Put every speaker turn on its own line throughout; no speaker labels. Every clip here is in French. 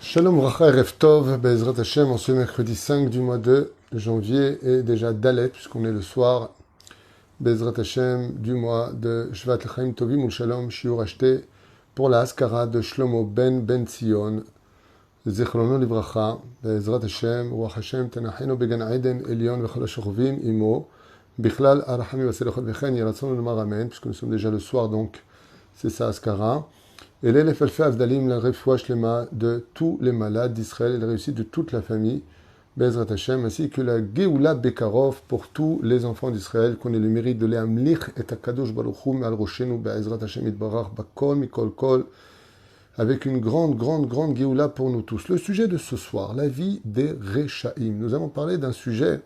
Shalom Racha Erev Tov, Be'ezrat Hashem, en ce mercredi 5 du mois de janvier et déjà Dalet, puisqu'on est le soir, Be'ezrat Hashem, du mois de Shvat L'chaim Tovim ou Shalom, Shiur acheté pour la Haskara de Shlomo Ben Zion, Zechrono Livracha, Be'ezrat Hashem, Ruach Hashem, Tanacheno Began Eden, Elion, Vechol HaShochovim, Imo, Bichlal, Arachami Vaselechot Vechen, Yeratzon Lomar Amen, puisque nous sommes déjà le soir, donc c'est ça Haskara. Et l'élève Alfa Avdalim, la refoua shlema de tous les malades d'Israël et la réussite de toute la famille, Bezrat Hashem, ainsi que la Geoula Bekarov pour tous les enfants d'Israël, qu'on ait le mérite de l'Amlich et Akadosh Baruch Hu, Al Roshenu, Bezrat Hashem, Itbarach, Bakol, Mikol Kol, avec une grande Geoula pour nous tous. Le sujet de ce soir, la vie des Rechaim. Nous allons parler d'un sujet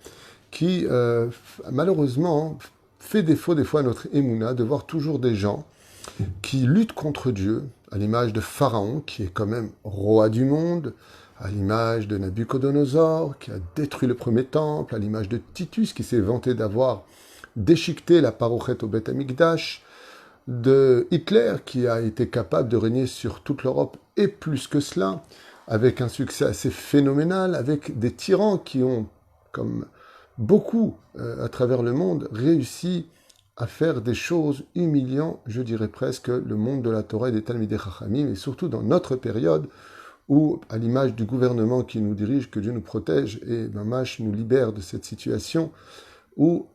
qui, malheureusement, fait défaut des fois à notre émouna, de voir toujours des gens qui luttent contre Dieu, à l'image de Pharaon, qui est quand même roi du monde, à l'image de Nabucodonosor, qui a détruit le premier temple, à l'image de Titus, qui s'est vanté d'avoir déchiqueté la parochet au Beth Amikdash, de Hitler, qui a été capable de régner sur toute l'Europe, et plus que cela, avec un succès assez phénoménal, avec des tyrans qui ont, comme beaucoup à travers le monde, réussi à faire des choses humiliant, je dirais presque, le monde de la Torah et des Talmidei Chachamim, et surtout dans notre période où, à l'image du gouvernement qui nous dirige, que Dieu nous protège et Mamash nous libère de cette situation, où,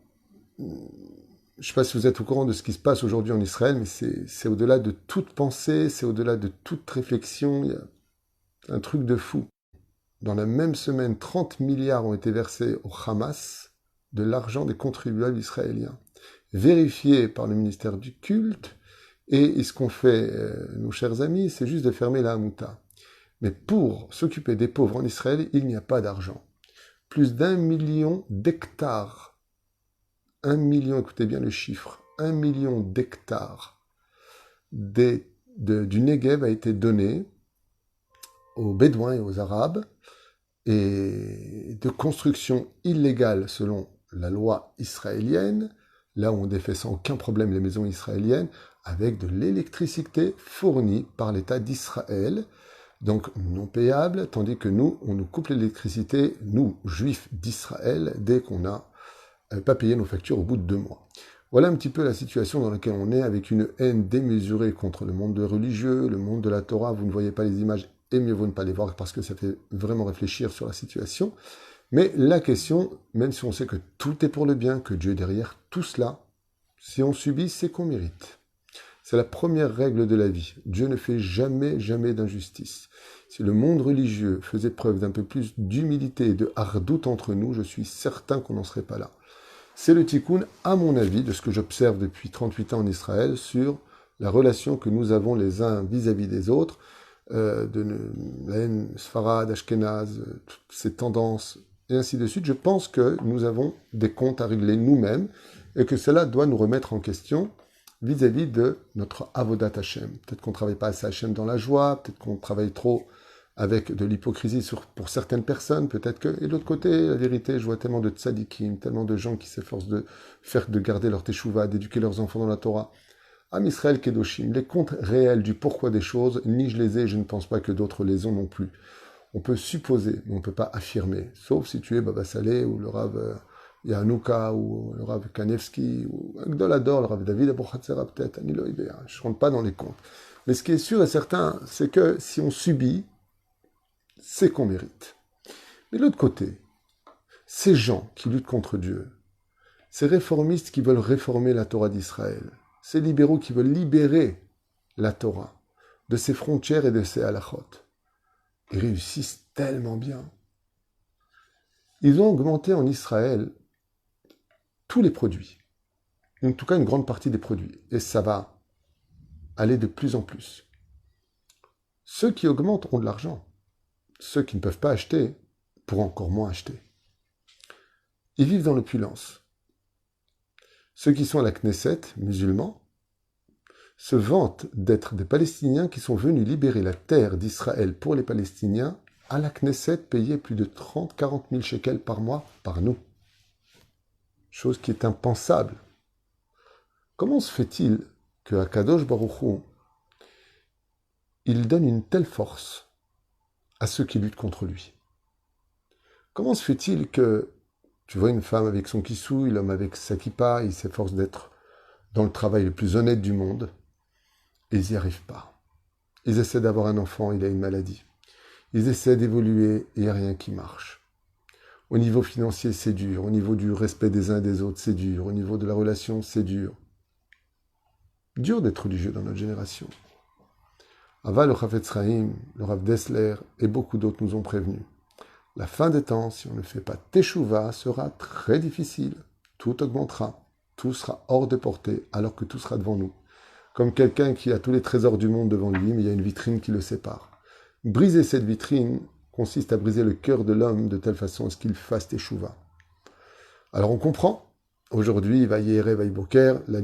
je ne sais pas si vous êtes au courant de ce qui se passe aujourd'hui en Israël, mais c'est au-delà de toute pensée, c'est au-delà de toute réflexion, il y a un truc de fou. Dans la même semaine, 30 milliards ont été versés au Hamas, de l'argent des contribuables israéliens, vérifié par le ministère du culte, et ce qu'ont fait nos chers amis, c'est juste de fermer la Hamouta. Mais pour s'occuper des pauvres en Israël, il n'y a pas d'argent. Plus d'1 million d'hectares, 1 million, écoutez bien le chiffre, 1 million d'hectares du Negev a été donné aux Bédouins et aux Arabes, et de construction illégale selon la loi israélienne, là où on défait sans aucun problème les maisons israéliennes, avec de l'électricité fournie par l'État d'Israël, donc non payable, tandis que nous, on nous coupe l'électricité, nous, juifs d'Israël, dès qu'on n'a pas payé nos factures au bout de 2 mois. Voilà un petit peu la situation dans laquelle on est, avec une haine démesurée contre le monde religieux, le monde de la Torah. Vous ne voyez pas les images, et mieux vaut ne pas les voir, parce que ça fait vraiment réfléchir sur la situation. Mais la question, même si on sait que tout est pour le bien, que Dieu est derrière tout cela, si on subit, c'est qu'on mérite. C'est la première règle de la vie. Dieu ne fait jamais d'injustice. Si le monde religieux faisait preuve d'un peu plus d'humilité et de hardoute entre nous, je suis certain qu'on n'en serait pas là. C'est le tikkun, à mon avis, de ce que j'observe depuis 38 ans en Israël, sur la relation que nous avons les uns vis-à-vis des autres, de la haine Sfarad, Ashkenaz, toutes ces tendances, et ainsi de suite. Je pense que nous avons des comptes à régler nous-mêmes, et que cela doit nous remettre en question vis-à-vis de notre Avodat Hashem. Peut-être qu'on ne travaille pas assez Hashem dans la joie, peut-être qu'on travaille trop avec de l'hypocrisie pour certaines personnes, peut-être que... Et de l'autre côté, la vérité, je vois tellement de tzadikim, tellement de gens qui s'efforcent de garder leur teshuva, d'éduquer leurs enfants dans la Torah. Am Israël Kedoshim, les comptes réels du pourquoi des choses, ni je les ai, je ne pense pas que d'autres les ont non plus. On peut supposer, mais on ne peut pas affirmer, sauf si tu es Baba Saleh ou le Rav Yanouka ou le Rav Kanevski ou un Gdolador, le Rav David Abouchatzera peut-être, Anilo Ibea. Je ne rentre pas dans les comptes. Mais ce qui est sûr et certain, c'est que si on subit, c'est qu'on mérite. Mais de l'autre côté, ces gens qui luttent contre Dieu, ces réformistes qui veulent réformer la Torah d'Israël, ces libéraux qui veulent libérer la Torah de ses frontières et de ses halachot, ils réussissent tellement bien. Ils ont augmenté en Israël tous les produits, en tout cas une grande partie des produits, et ça va aller de plus en plus. Ceux qui augmentent ont de l'argent. Ceux qui ne peuvent pas acheter pourront encore moins acheter. Ils vivent dans l'opulence. Ceux qui sont à la Knesset, musulmans, se vantent d'être des Palestiniens qui sont venus libérer la terre d'Israël pour les Palestiniens à la Knesset, payés plus de 30-40 000 shekels par mois par nous. Chose qui est impensable. Comment se fait-il que Akadosh Baruch Hu, il donne une telle force à ceux qui luttent contre lui. Comment se fait-il que tu vois une femme avec son kissouille, l'homme avec sa kippa, il s'efforce d'être dans le travail le plus honnête du monde, et ils n'y arrivent pas. Ils essaient d'avoir un enfant, il a une maladie. Ils essaient d'évoluer et il n'y a rien qui marche. Au niveau financier, c'est dur. Au niveau du respect des uns et des autres, c'est dur. Au niveau de la relation, c'est dur. Dur d'être religieux dans notre génération. Ava, le Chafetz Chaim, le Rav Dessler et beaucoup d'autres nous ont prévenus. La fin des temps, si on ne fait pas teshuva, sera très difficile. Tout augmentera. Tout sera hors de portée, alors que tout sera devant nous. Comme quelqu'un qui a tous les trésors du monde devant lui, mais il y a une vitrine qui le sépare. Briser cette vitrine consiste à briser le cœur de l'homme de telle façon à ce qu'il fasse teshuva. Alors on comprend. Aujourd'hui, Vayere, Vayboker, la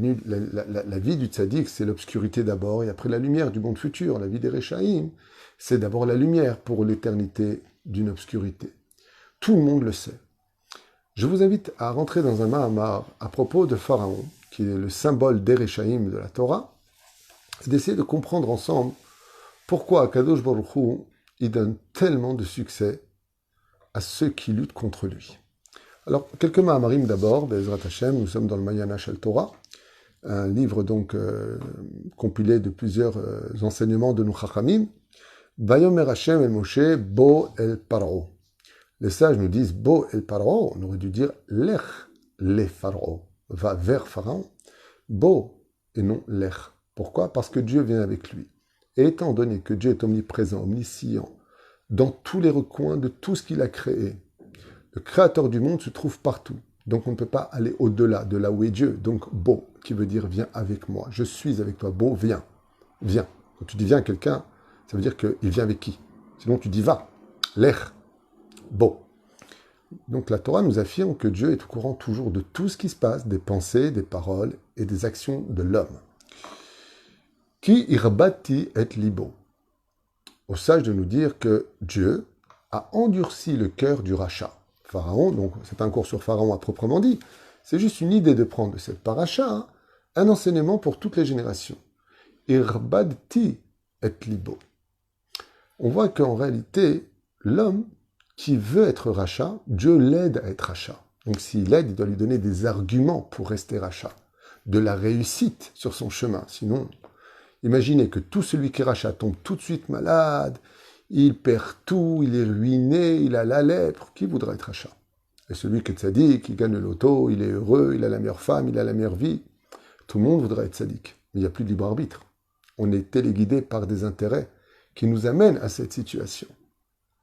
vie du tzaddik, c'est l'obscurité d'abord, et après la lumière du monde futur. La vie des Rechaïm, c'est d'abord la lumière pour l'éternité d'une obscurité. Tout le monde le sait. Je vous invite à rentrer dans un Mahamar à propos de Pharaon, qui est le symbole des Rechaïm de la Torah, et d'essayer de comprendre ensemble pourquoi Akadosh Baruch Hu, il donne tellement de succès à ceux qui luttent contre lui. Alors, quelques Mahamarim d'abord, Be'ezrat Hashem, nous sommes dans le Mayana Shel Torah, un livre donc compilé de plusieurs enseignements de nos Chachamim. Vayomer Hashem el Moshe, Bo el Paro. Les sages nous disent Bo el Paro, on aurait dû dire Lech le Pharaon, va vers Pharaon. Bo et non Lech. Pourquoi? Parce que Dieu vient avec lui. Et étant donné que Dieu est omniprésent, omniscient, dans tous les recoins de tout ce qu'il a créé, le créateur du monde se trouve partout. Donc on ne peut pas aller au-delà de là où est Dieu. Donc Bo, qui veut dire viens avec moi. Je suis avec toi. Bo, viens. Viens. Quand tu dis viens à quelqu'un, ça veut dire qu'il vient avec qui? Sinon tu dis va. Lech. Bo. Donc la Torah nous affirme que Dieu est au courant toujours de tout ce qui se passe, des pensées, des paroles et des actions de l'homme. Ki irbati et libo. Au sage de nous dire que Dieu a endurci le cœur du rachat. Pharaon, donc c'est pas un cours sur Pharaon à proprement dit, c'est juste une idée de prendre de cette paracha un enseignement pour toutes les générations. Irbadti et libo. On voit qu'en réalité, l'homme qui veut être rachat, Dieu l'aide à être rachat. Donc s'il l'aide, il doit lui donner des arguments pour rester rachat, de la réussite sur son chemin. Sinon, imaginez que tout celui qui est rachat tombe tout de suite malade, il perd tout, il est ruiné, il a la lèpre. Qui voudra être rachat? Et celui qui est tzaddik, qui gagne le loto, il est heureux, il a la meilleure femme, il a la meilleure vie. Tout le monde voudra être tzaddik. Mais il n'y a plus de libre arbitre. On est téléguidé par des intérêts qui nous amènent à cette situation,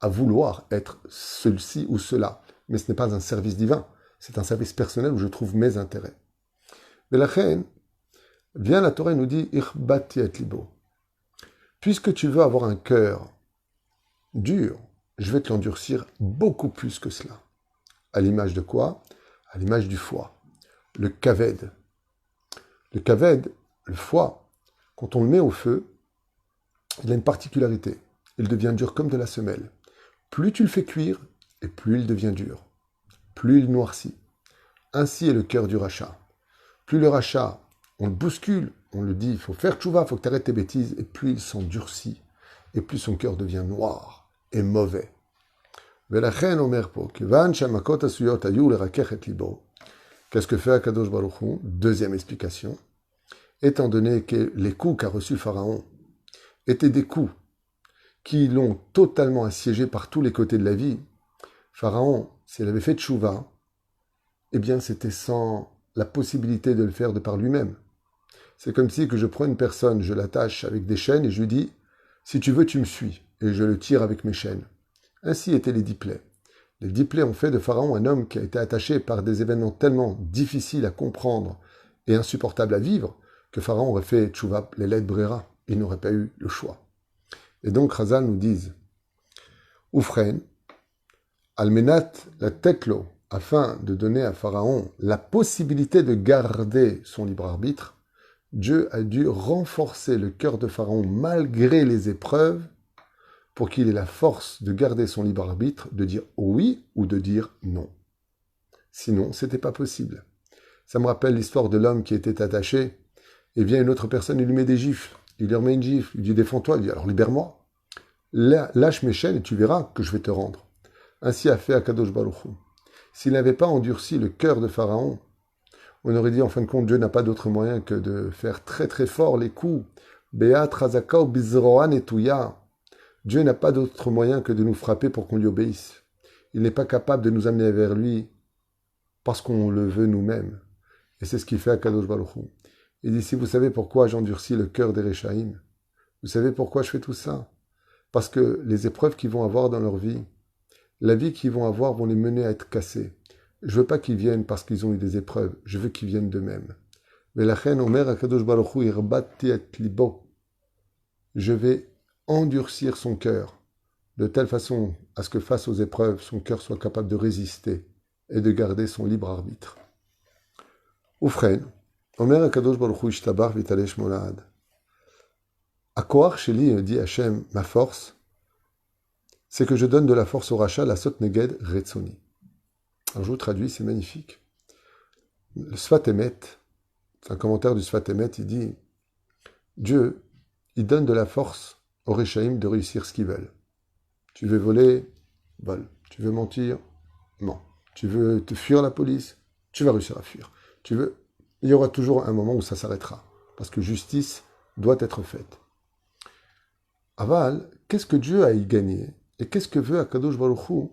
à vouloir être ceci ou cela. Mais ce n'est pas un service divin, c'est un service personnel où je trouve mes intérêts. Mais la reine, vient la Torah et nous dit « Irbati et libo ». Puisque tu veux avoir un cœur dur, je vais te l'endurcir beaucoup plus que cela. À l'image de quoi? À l'image du foie. Le kaved. Le kaved, le foie, quand on le met au feu, il a une particularité. Il devient dur comme de la semelle. Plus tu le fais cuire, et plus il devient dur. Plus il noircit. Ainsi est le cœur du rachat. Plus le rachat, on le bouscule, on le dit, il faut faire tchouva, il faut que tu arrêtes tes bêtises, et plus il s'endurcit, et plus son cœur devient noir et mauvais. Qu'est-ce que fait Akadosh Baruch Hu? Deuxième explication. Étant donné que les coups qu'a reçus Pharaon étaient des coups qui l'ont totalement assiégé par tous les côtés de la vie, Pharaon, s'il avait fait tchouva, eh bien c'était sans la possibilité de le faire de par lui-même. C'est comme si que je prends une personne, je l'attache avec des chaînes et je lui dis « Si tu veux, tu me suis » et je le tire avec mes chaînes. Ainsi étaient les 10 plaies. Les 10 plaies ont fait de Pharaon un homme qui a été attaché par des événements tellement difficiles à comprendre et insupportables à vivre que Pharaon aurait fait tchouva, les lettres brera. Il n'aurait pas eu le choix. Et donc Chazal nous disent Oufren, almenat la teklo, afin de donner à Pharaon la possibilité de garder son libre arbitre, Dieu a dû renforcer le cœur de Pharaon malgré les épreuves pour qu'il ait la force de garder son libre arbitre, de dire oui ou de dire non. Sinon, c'était pas possible. Ça me rappelle l'histoire de l'homme qui était attaché, et vient une autre personne, il lui met des gifles. Il lui remet une gifle, il dit défends-toi, il dit alors libère-moi. Lâche mes chaînes et tu verras que je vais te rendre. Ainsi a fait Akadosh Baruch Hu. S'il n'avait pas endurci le cœur de Pharaon, on aurait dit en fin de compte, Dieu n'a pas d'autre moyen que de faire très très fort les coups. Beat Razaka ou Bizroan et Touya. Dieu n'a pas d'autre moyen que de nous frapper pour qu'on lui obéisse. Il n'est pas capable de nous amener vers lui parce qu'on le veut nous-mêmes. Et c'est ce qu'il fait à Kadosh Baruch Hu. Il dit, si vous savez pourquoi j'endurcis le cœur des Réchaïm, vous savez pourquoi je fais tout ça? Parce que les épreuves qu'ils vont avoir dans leur vie, la vie qu'ils vont avoir vont les mener à être cassés. Je veux pas qu'ils viennent parce qu'ils ont eu des épreuves, je veux qu'ils viennent d'eux-mêmes. Velachen Omer Akadosh Baruch Hu irbati et libo. Je vais endurcir son cœur, de telle façon à ce que face aux épreuves, son cœur soit capable de résister et de garder son libre arbitre. Oufren, Omer Akadosh Baruch Hu ishtabar vitalesh molad. Akoar Sheli, dit Hachem, ma force, c'est que je donne de la force au rachat, la sot neged retzoni. Alors je vous traduis, c'est magnifique. Le Sfat Emet, c'est un commentaire du Sfat Emet, il dit, Dieu, il donne de la force aux Réchaïm de réussir ce qu'ils veulent. Tu veux voler, vole. Tu veux mentir, mens. Tu veux te fuir la police, tu vas réussir à fuir. Il y aura toujours un moment où ça s'arrêtera. Parce que justice doit être faite. Aval, qu'est-ce que Dieu a y gagné? Et qu'est-ce que veut Akadosh Baruch Hu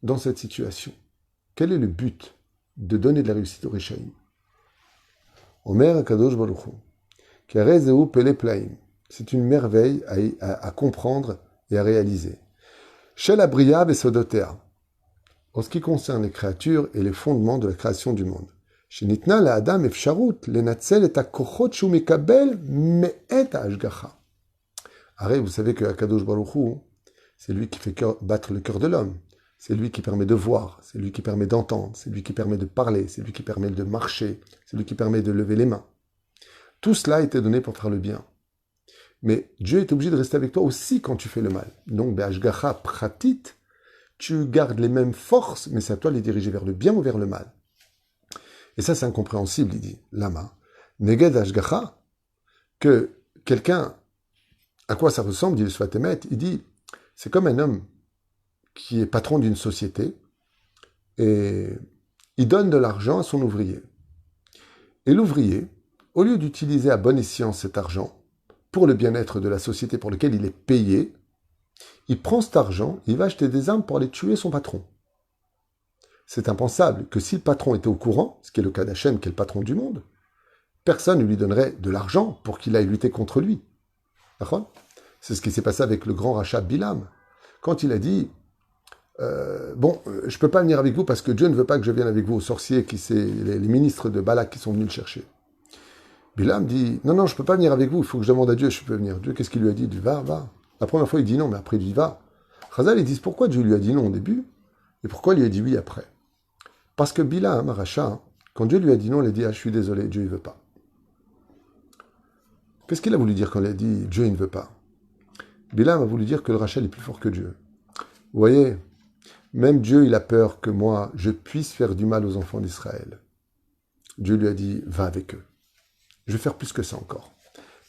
dans cette situation? Quel est le but de donner de la réussite au Réchaïm? Omer Akadosh Baruch Hu, Karezeu Pele Plaim. C'est une merveille à comprendre et à réaliser. Shel Abriya Besodotea. En ce qui concerne les créatures et les fondements de la création du monde. Shenitna la Adam efsharut lenatzel et akochot shu mekabel me'et ha'ashgacha. Arrête, vous savez que Akadosh Baruch Hu, c'est lui qui fait battre le cœur de l'homme. C'est lui qui permet de voir, c'est lui qui permet d'entendre, c'est lui qui permet de parler, c'est lui qui permet de marcher, c'est lui qui permet de lever les mains. Tout cela a été donné pour faire le bien. Mais Dieu est obligé de rester avec toi aussi quand tu fais le mal. Donc, be'ashgacha pratit, tu gardes les mêmes forces, mais c'est à toi de les diriger vers le bien ou vers le mal. Et ça, c'est incompréhensible, il dit. Lama, neged ashgacha, que quelqu'un, à quoi ça ressemble, dit le Sfat Emet, il dit, c'est comme un homme qui est patron d'une société et il donne de l'argent à son ouvrier. Et l'ouvrier, au lieu d'utiliser à bon escient cet argent pour le bien-être de la société pour laquelle il est payé, il prend cet argent, il va acheter des armes pour aller tuer son patron. C'est impensable que si le patron était au courant, ce qui est le cas d'Hachem, qui est le patron du monde, personne ne lui donnerait de l'argent pour qu'il aille lutter contre lui. D'accord ? C'est ce qui s'est passé avec le grand rachat Bilam. Quand il a dit je ne peux pas venir avec vous parce que Dieu ne veut pas que je vienne avec vous aux sorciers, les ministres de Balak qui sont venus le chercher. Bilam dit, non, je ne peux pas venir avec vous, il faut que je demande à Dieu, je peux venir. Dieu, qu'est-ce qu'il lui a dit? Il dit, va. La première fois, il dit non, mais après, il dit, va. Chazal, ils disent, pourquoi Dieu lui a dit non au début, et pourquoi il lui a dit oui après? Parce que Bilam, rachat, quand Dieu lui a dit non, il a dit, je suis désolé, Dieu, il ne veut pas. Qu'est-ce qu'il a voulu dire quand il a dit, Dieu, il ne veut pas? Bilam a voulu dire que le rachat est plus fort que Dieu. Vous voyez, même Dieu, il a peur que moi, je puisse faire du mal aux enfants d'Israël. Dieu lui a dit, va avec eux. Je vais faire plus que ça encore.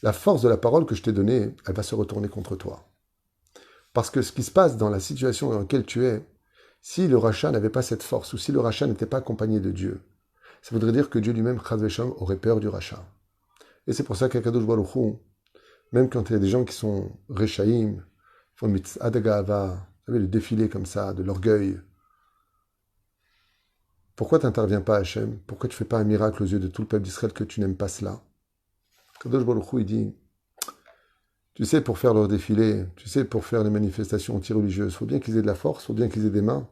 La force de la parole que je t'ai donnée, elle va se retourner contre toi. Parce que ce qui se passe dans la situation dans laquelle tu es, si le rachat n'avait pas cette force, ou si le rachat n'était pas accompagné de Dieu, ça voudrait dire que Dieu lui-même, Chaz v'Shalom, aurait peur du rachat. Et c'est pour ça qu'Akadosh Baruch Hu, même quand il y a des gens qui sont Rechaïm, font le mitzvah de Ga'ava, vous savez, le défilé comme ça, de l'orgueil. Pourquoi tu n'interviens pas, Hachem? Pourquoi tu ne fais pas un miracle aux yeux de tout le peuple d'Israël que tu n'aimes pas cela? Kadosh Baruch Hu, il dit, tu sais, pour faire leur défilé, tu sais, pour faire les manifestations anti-religieuses, il faut bien qu'ils aient de la force, il faut bien qu'ils aient des mains.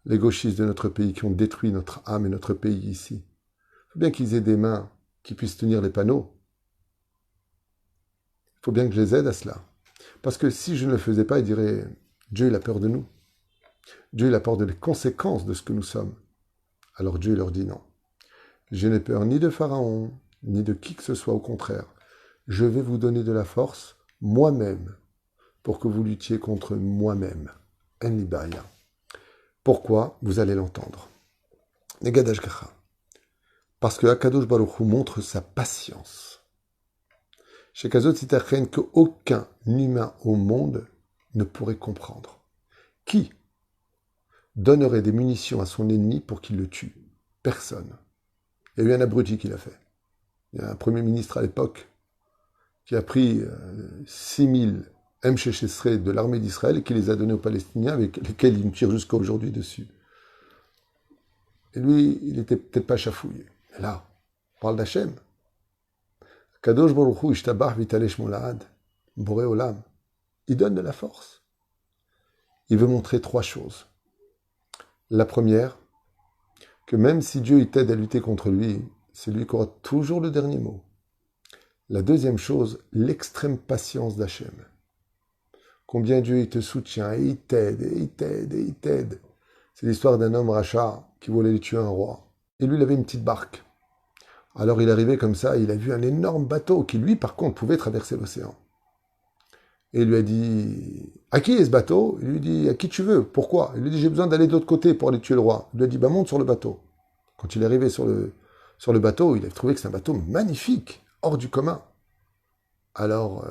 Les gauchistes de notre pays qui ont détruit notre âme et notre pays ici. Il faut bien qu'ils aient des mains qui puissent tenir les panneaux. Il faut bien que je les aide à cela. Parce que si je ne le faisais pas, ils diraient, Dieu, il a peur de nous. Dieu, il a peur des conséquences de ce que nous sommes. Alors Dieu leur dit non. Je n'ai peur ni de Pharaon, ni de qui que ce soit, au contraire. Je vais vous donner de la force, moi-même, pour que vous luttiez contre moi-même. En Libaria. Pourquoi? Vous allez l'entendre. Negad Ashgacha. Parce que Akadosh Baruch Hu montre sa patience. Chez Kazot Sitachen, qu'aucun humain au monde ne pourrait comprendre. Qui donnerait des munitions à son ennemi pour qu'il le tue? Personne. Il y a eu un abruti qui l'a fait. Il y a un premier ministre à l'époque qui a pris 6000 M-Sheshrei de l'armée d'Israël et qui les a donnés aux Palestiniens avec lesquels ils me tirent jusqu'à aujourd'hui dessus. Et lui, il n'était peut-être pas chafouillé. Mais là, on parle d'Hachem. Kadosh Baruch Hu ishtabach vitalesh molad, boré olam. Il donne de la force. Il veut montrer 3 choses. La première, que même si Dieu t'aide à lutter contre lui, c'est lui qui aura toujours le dernier mot. La deuxième chose, l'extrême patience d'Hachem. Combien Dieu il te soutient, et il t'aide, et il t'aide, et il t'aide. C'est l'histoire d'un homme rachat qui voulait aller tuer un roi. Et lui, il avait une petite barque. Alors il arrivait comme ça, il a vu un énorme bateau qui, lui, par contre, pouvait traverser l'océan. Et il lui a dit, à qui est ce bateau? Il lui dit, à qui tu veux? Pourquoi? Il lui dit, j'ai besoin d'aller de l'autre côté pour aller tuer le roi. Il lui a dit, bah monte sur le bateau. Quand il est arrivé sur le bateau, il a trouvé que c'est un bateau magnifique, hors du commun. Alors,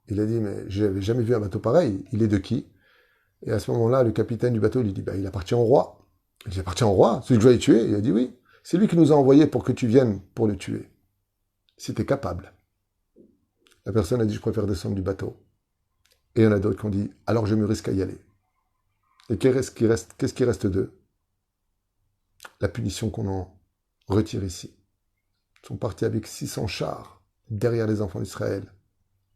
il a dit, mais je n'avais jamais vu un bateau pareil. Il est de qui? Et à ce moment-là, le capitaine du bateau lui dit, bah, il appartient au roi. Il dit, il appartient au roi? Celui que je dois y tuer? Il a dit, oui. C'est lui qui nous a envoyés pour que tu viennes pour le tuer. Si tu es capable. La personne a dit, je préfère descendre du bateau. Et il y en a d'autres qui ont dit, alors je me risque à y aller. Et qu'est-ce qui reste d'eux? La punition qu'on en retire ici. Ils sont partis avec 600 chars derrière les enfants d'Israël.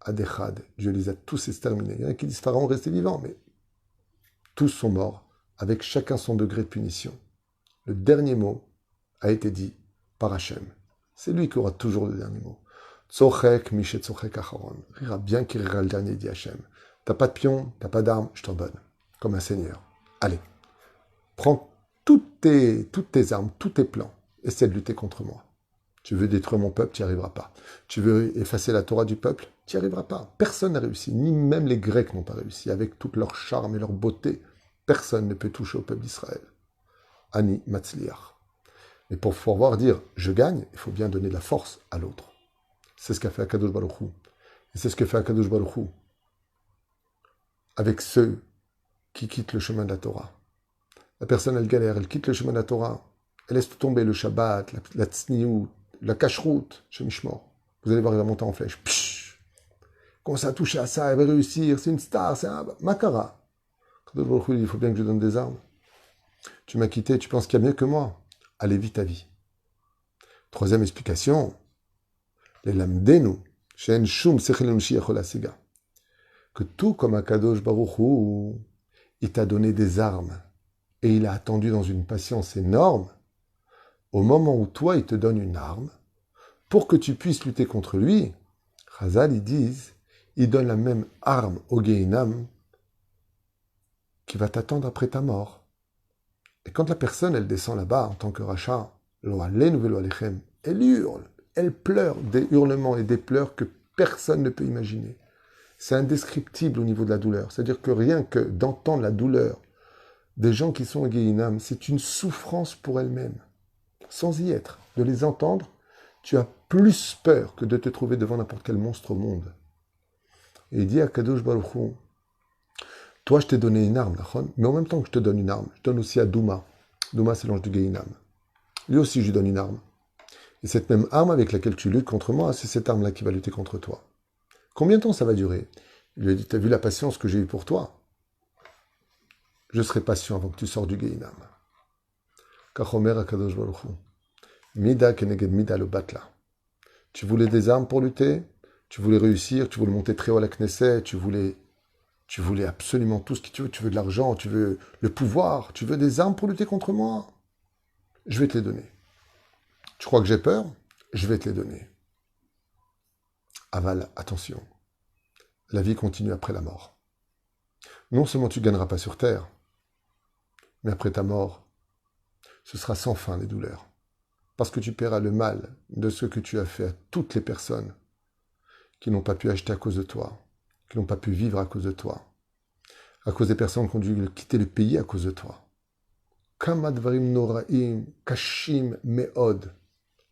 À Dechad, Dieu les a tous exterminés. Il y en a qui disent Pharaon restait vivant, mais tous sont morts, avec chacun son degré de punition. Le dernier mot a été dit par Hachem. C'est lui qui aura toujours le dernier mot. Tzochek, Mishet Tzochek Acharon. Rira bien qui rira le dernier, dit Hachem. T'as pas de pion, t'as pas d'armes, je t'en donne. Comme un seigneur. Allez, prends toutes tes armes, tous tes plans. Essaie de lutter contre moi. Tu veux détruire mon peuple, tu n'y arriveras pas. Tu veux effacer la Torah du peuple, tu n'y arriveras pas. Personne n'a réussi, ni même les Grecs n'ont pas réussi. Avec toute leur charme et leur beauté, personne ne peut toucher au peuple d'Israël. Ani Matzliach. Mais pour pouvoir dire « je gagne », il faut bien donner de la force à l'autre. C'est ce qu'a fait Akadosh Baruch Hu. Et c'est ce que fait Akadosh Baruch Hu avec ceux qui quittent le chemin de la Torah. La personne, elle galère, elle quitte le chemin de la Torah, elle laisse tomber le Shabbat, la Tzniut, la cacheroute, chez Mishmor. Vous allez voir, il va monter en flèche. Pshh, commence à toucher à ça, elle va réussir, c'est une star, c'est un Makara. Akadosh Baruch Hu, il faut bien que je donne des armes. Tu m'as quitté, tu penses qu'il y a mieux que moi? Allez, vis ta vie. Troisième explication, les lamdenu, she'en shum sechel enushi yachol hasiga. Que tout comme Akadosh Baruch Hu, il t'a donné des armes et il a attendu dans une patience énorme au moment où toi, il te donne une arme pour que tu puisses lutter contre lui. Chazal, ils disent, il donne la même arme au Gehinam qui va t'attendre après ta mort. Et quand la personne, elle descend là-bas en tant que rachat, lo aleinu velo alechem, elle hurle, elle pleure des hurlements et des pleurs que personne ne peut imaginer. C'est indescriptible au niveau de la douleur. C'est-à-dire que rien que d'entendre la douleur des gens qui sont au Gehinam, c'est une souffrance pour elle-même. Sans y être, de les entendre, tu as plus peur que de te trouver devant n'importe quel monstre au monde. Et il dit à Kadosh Baruch Hu, toi je t'ai donné une arme, mais en même temps que je te donne une arme, je donne aussi à Douma. Douma c'est l'ange du Gehinam. Lui aussi je lui donne une arme. Et cette même arme avec laquelle tu luttes contre moi, c'est cette arme-là qui va lutter contre toi. Combien de temps ça va durer? Il lui a dit, t'as vu la patience que j'ai eue pour toi? Je serai patient avant que tu sors du Gehinam. Kachomer Akadosh Baruch Hu. Mida keneged mida le batla. Tu voulais des armes pour lutter? Tu voulais réussir? Tu voulais monter très haut à la Knesset? Tu voulais absolument tout ce que tu veux? Tu veux de l'argent? Tu veux le pouvoir? Tu veux des armes pour lutter contre moi? Je vais te les donner. Tu crois que j'ai peur? Je vais te les donner. Aval, attention. La vie continue après la mort. Non seulement tu ne gagneras pas sur terre, mais après ta mort, ce sera sans fin les douleurs. Parce que tu paieras le mal de ce que tu as fait à toutes les personnes qui n'ont pas pu acheter à cause de toi, qui n'ont pas pu vivre à cause de toi, à cause des personnes qui ont dû quitter le pays à cause de toi. Kamadvarim noraim, kashim meod,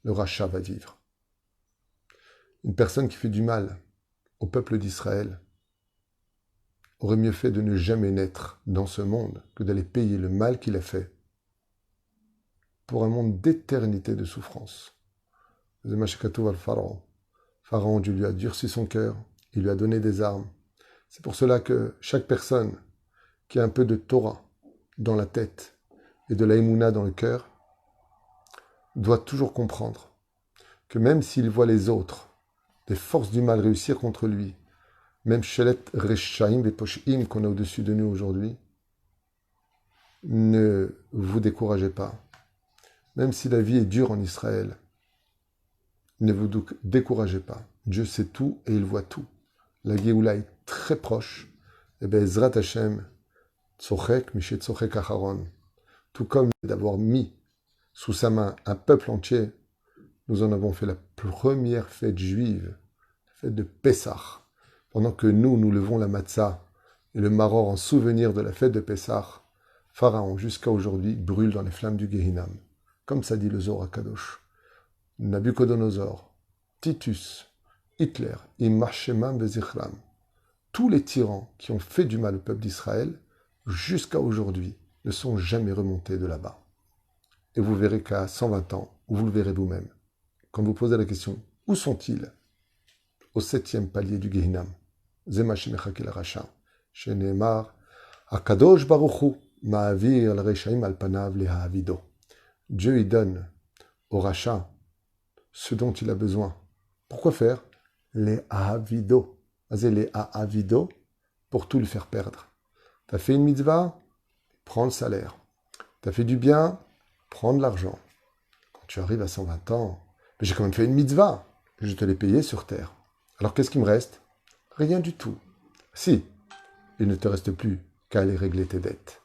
le rachat va vivre. Une personne qui fait du mal au peuple d'Israël, aurait mieux fait de ne jamais naître dans ce monde que d'aller payer le mal qu'il a fait pour un monde d'éternité de souffrance. Pharaon, Dieu lui a durci son cœur, il lui a donné des armes. C'est pour cela que chaque personne qui a un peu de Torah dans la tête et de la Emouna dans le cœur doit toujours comprendre que même s'il voit les autres, des forces du mal réussir contre lui, même Shelet Reshaim et Poshim qu'on a au-dessus de nous aujourd'hui, ne vous découragez pas. Même si la vie est dure en Israël, ne vous découragez pas. Dieu sait tout et il voit tout. La Géoula est très proche. Et bien, Ezrat Hashem, Tzochek, Mishet Tzochek Acharon, tout comme d'avoir mis sous sa main un peuple entier, nous en avons fait la première fête juive, la fête de Pessah. Pendant que nous levons la matzah et le maror en souvenir de la fête de Pessah, Pharaon, jusqu'à aujourd'hui, brûle dans les flammes du Gehinam. Comme ça dit le Zohar HaKadosh. Nabucodonosor, Titus, Hitler, Imashemam Bezichram, tous les tyrans qui ont fait du mal au peuple d'Israël, jusqu'à aujourd'hui, ne sont jamais remontés de là-bas. Et vous verrez qu'à 120 ans, vous le verrez vous-même, quand vous posez la question, où sont-ils? Au 7e palier du Gehinam. Zema Shemechakil Rasha, Sheneemar, Akadosh Baruchu, Ma'avir al-Reshaim al-Panav le'ha'avido. Dieu y donne au rachat ce dont il a besoin. Pourquoi faire? Les ahavido. Les ahavido pour tout le faire perdre. T'as fait une mitzvah, prends le salaire. T'as fait du bien, prends de l'argent. Quand tu arrives à 120 ans, mais j'ai quand même fait une mitzvah. Je te l'ai payé sur terre. Alors qu'est-ce qui me reste? Rien du tout. Si, il ne te reste plus qu'à aller régler tes dettes.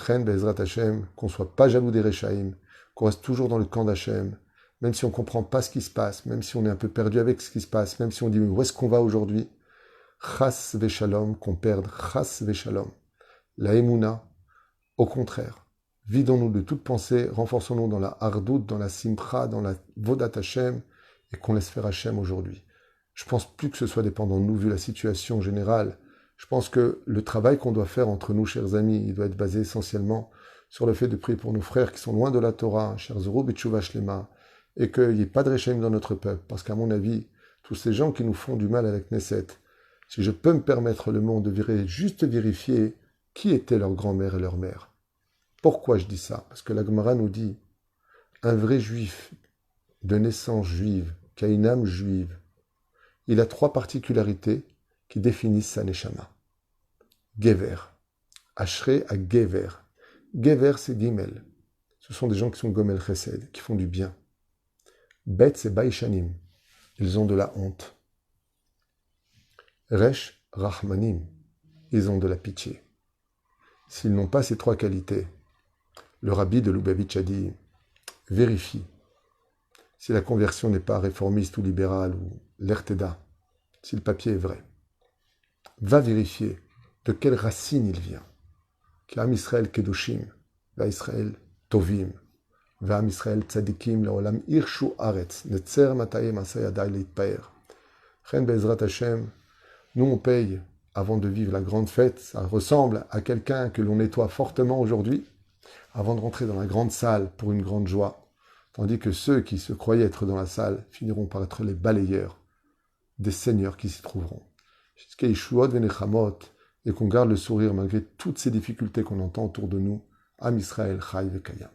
Chen Bezrat Hashem, qu'on ne soit pas jaloux des Rechaïm, qu'on reste toujours dans le camp d'Hachem, même si on ne comprend pas ce qui se passe, même si on est un peu perdu avec ce qui se passe, même si on dit où est-ce qu'on va aujourd'hui, Chas Veshalom, qu'on perde, Chas Veshalom. La Emouna, au contraire, vidons-nous de toute pensée, renforçons-nous dans la Hardout, dans la Simcha, dans la Vodat Hashem, et qu'on laisse faire Hashem aujourd'hui. Je ne pense plus que ce soit dépendant de nous, vu la situation générale. Je pense que le travail qu'on doit faire entre nous, chers amis, il doit être basé essentiellement sur le fait de prier pour nos frères qui sont loin de la Torah, chers Zoro Betshuva Shlema, et qu'il n'y ait pas de Rechaim dans notre peuple. Parce qu'à mon avis, tous ces gens qui nous font du mal avec Knesset, si je peux me permettre le mot, de juste vérifier qui étaient leur grand-mère et leur mère. Pourquoi je dis ça? Parce que la Gemara nous dit, un vrai juif de naissance juive, qui a une âme juive, il a 3 particularités qui définissent sa neshama. Gever. Ashrei à Gever. Gever, c'est Gimel. Ce sont des gens qui sont Gomel Chesed, qui font du bien. Bet, c'est Baishanim. Ils ont de la honte. Resh, Rahmanim. Ils ont de la pitié. S'ils n'ont pas ces 3 qualités, le rabbi de Lubavitch a dit, vérifie si la conversion n'est pas réformiste ou libérale ou l'erteda, si le papier est vrai. Va vérifier de quelle racine il vient. Qu'Am Israël Kedoshim, va Israël Tovim, va Am Israël Tzadikim, Laolam Irshu Aretz, Netzer Matayem Asayadai Leitpaer. Chen Bezrat Hashem, nous on paye avant de vivre la grande fête, ça ressemble à quelqu'un que l'on nettoie fortement aujourd'hui, avant de rentrer dans la grande salle pour une grande joie, tandis que ceux qui se croyaient être dans la salle finiront par être les balayeurs des seigneurs qui s'y trouveront. Et qu'on garde le sourire malgré toutes ces difficultés qu'on entend autour de nous. Am Israël Chai Vekayam.